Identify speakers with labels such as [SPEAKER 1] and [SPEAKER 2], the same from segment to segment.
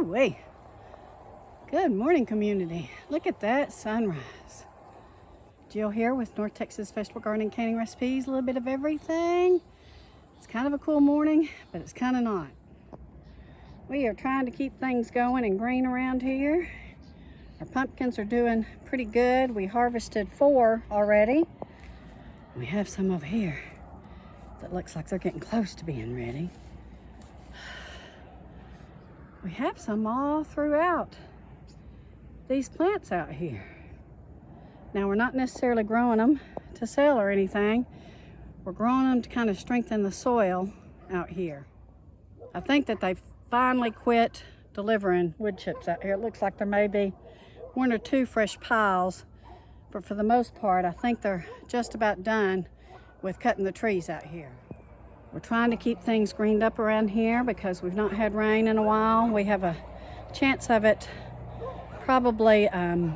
[SPEAKER 1] Woo-wee. Good morning, community. Look at that sunrise. Jill here with North Texas Vegetable Gardening Canning Recipes. A little bit of everything. It's kind of a cool morning, but it's kind of not. We are trying to keep things going and green around here. Our pumpkins are doing pretty good. We harvested 4 already. We have some over here that looks like they're getting close to being ready. We have some all throughout these plants out here. Now, we're not necessarily growing them to sell or anything. We're growing them to kind of strengthen the soil out here. I think that they've finally quit delivering wood chips out here. It looks like there may be 1 or 2 fresh piles, but for the most part, I think they're just about done with cutting the trees out here. We're trying to keep things greened up around here because we've not had rain in a while. We have a chance of it probably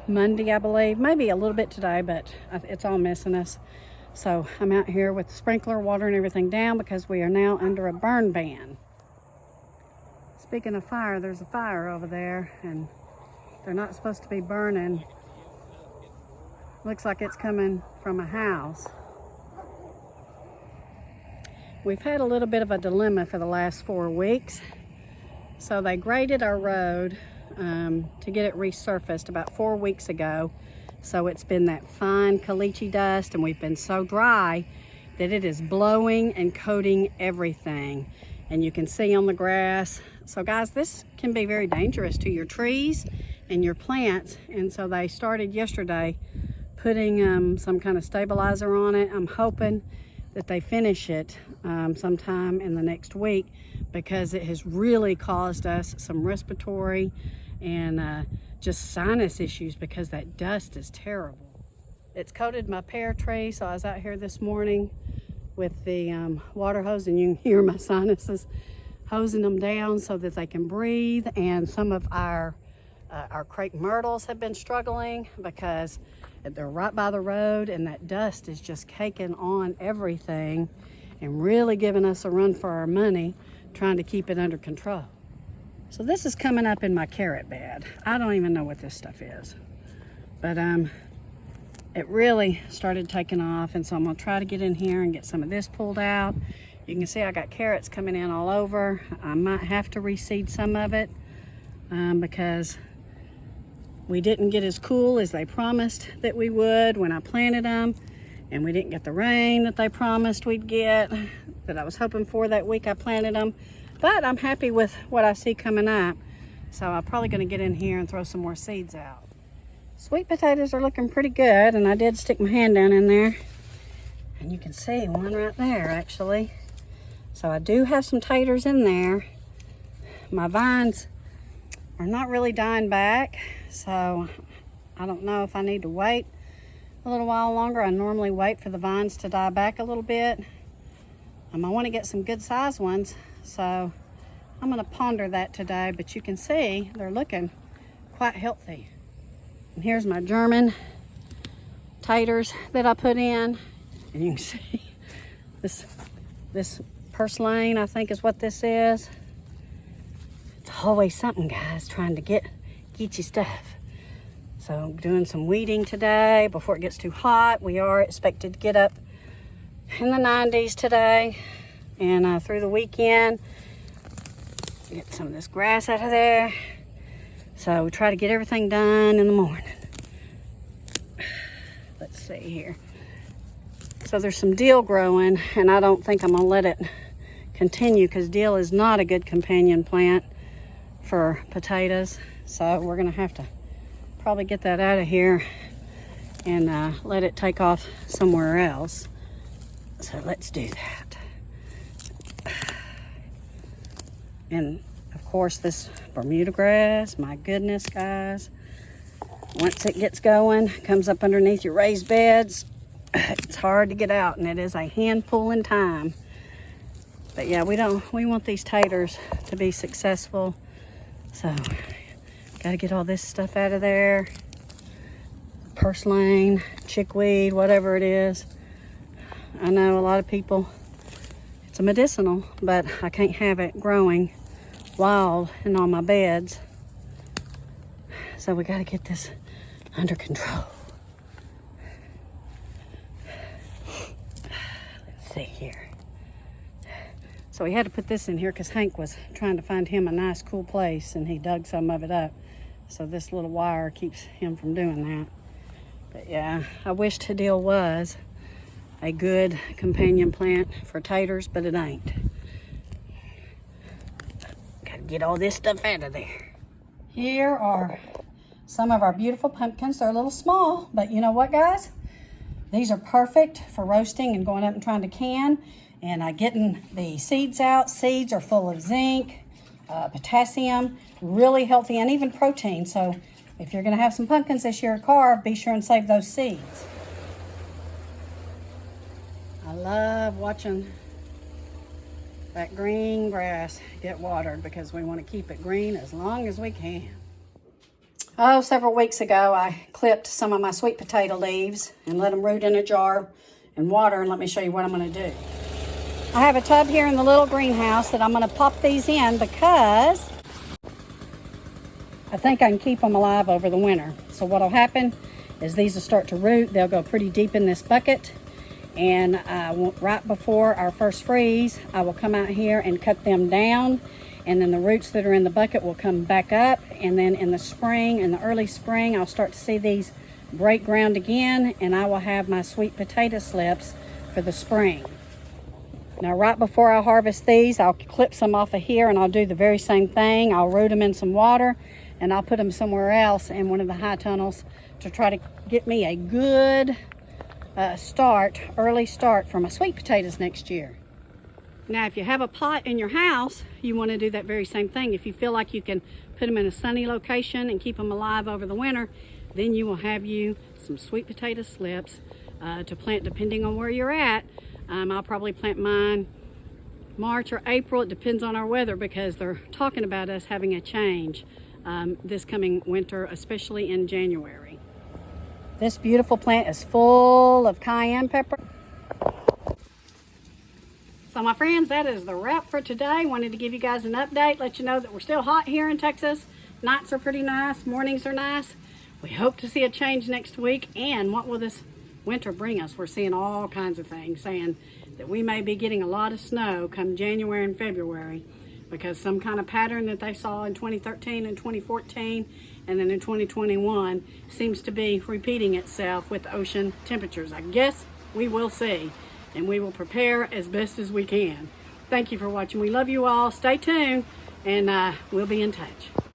[SPEAKER 1] Monday, I believe. Maybe a little bit today, but it's all missing us. So I'm out here with the sprinkler watering everything down because we are now under a burn ban. Speaking of fire, there's a fire over there and they're not supposed to be burning. Looks like it's coming from a house. We've had a little bit of a dilemma for the last 4 weeks. So they graded our road to get it resurfaced about 4 weeks ago. So it's been that fine caliche dust, and we've been so dry that it is blowing and coating everything. And you can see on the grass. So guys, this can be very dangerous to your trees and your plants. And so they started yesterday putting some kind of stabilizer on it. I'm hoping that they finish it sometime in the next week because it has really caused us some respiratory and just sinus issues because that dust is terrible. It's coated my pear tree, so I was out here this morning with the water hose, and you can hear my sinuses hosing them down so that they can breathe. And some of our crepe myrtles have been struggling because they're right by the road and that dust is just caking on everything and really giving us a run for our money trying to keep it under control. So this is coming up in my carrot bed. I don't even know what this stuff is, but it really started taking off, and so I'm gonna try to get in here and get some of this pulled out. You can see I got carrots coming in all over. I might have to reseed some of it because we didn't get as cool as they promised that we would when I planted them, and we didn't get the rain that they promised we'd get, that I was hoping for that week I planted them. But I'm happy with what I see coming up, so I'm probably going to get in here and throw some more seeds out. Sweet potatoes are looking pretty good, and I did stick my hand down in there, and you can see one right there actually. So I do have some taters in there. My vines are not really dying back, so I don't know if I need to wait a little while longer. I normally wait for the vines to die back a little bit. I want to get some good sized ones, so I'm going to ponder that today. But you can see they're looking quite healthy. And here's my German taters that I put in, and you can see this purslane, I think is what this is. It's always something, guys, trying to get you stuff. So I'm doing some weeding today before it gets too hot. We are expected to get up in the 90s today, and through the weekend get some of this grass out of there. So we try to get everything done in the morning. Let's see here. So there's some dill growing, and I don't think I'm gonna let it continue because dill is not a good companion plant for potatoes. So we're gonna have to probably get that out of here and let it take off somewhere else. So let's do that. And of course this Bermuda grass, my goodness guys, once it gets going, comes up underneath your raised beds, it's hard to get out, and it is a hand pulling time. But yeah, we want these taters to be successful. So got to get all this stuff out of there. Purslane, chickweed, whatever it is. I know a lot of people, it's a medicinal, but I can't have it growing wild in all my beds. So we got to get this under control. Let's see here. So we had to put this in here because Hank was trying to find him a nice cool place and he dug some of it up. So this little wire keeps him from doing that. But yeah, I wish Tadil was a good companion plant for taters, but it ain't. Gotta get all this stuff out of there. Here are some of our beautiful pumpkins. They're a little small, but you know what, guys? These are perfect for roasting and going up and trying to can. And getting the seeds out. Seeds are full of zinc, potassium, really healthy, and even protein. So if you're gonna have some pumpkins this year at carve, be sure and save those seeds. I love watching that green grass get watered because we want to keep it green as long as we can. Oh, several weeks ago, I clipped some of my sweet potato leaves and let them root in a jar and water, and let me show you what I'm going to do. I have a tub here in the little greenhouse that I'm going to pop these in because I think I can keep them alive over the winter. So what will happen is these will start to root. They'll go pretty deep in this bucket. And right before our first freeze, I will come out here and cut them down. And then the roots that are in the bucket will come back up. And then in the spring, in the early spring, I'll start to see these break ground again. And I will have my sweet potato slips for the spring. Now, right before I harvest these, I'll clip some off of here and I'll do the very same thing. I'll root them in some water and I'll put them somewhere else in one of the high tunnels to try to get me a good early start for my sweet potatoes next year. Now, if you have a pot in your house, you want to do that very same thing. If you feel like you can put them in a sunny location and keep them alive over the winter, then you will have you some sweet potato slips to plant depending on where you're at. I'll probably plant mine March or April. It depends on our weather because they're talking about us having a change this coming winter, especially in January. This beautiful plant is full of cayenne pepper. So my friends, that is the wrap for today. Wanted to give you guys an update, let you know that we're still hot here in Texas. Nights are pretty nice, mornings are nice. We hope to see a change next week. And what will this winter bring us? We're seeing all kinds of things saying that we may be getting a lot of snow come January and February because some kind of pattern that they saw in 2013 and 2014 and then in 2021 seems to be repeating itself with ocean temperatures. I guess we will see, and we will prepare as best as we can. Thank you for watching. We love you all. Stay tuned, and we'll be in touch.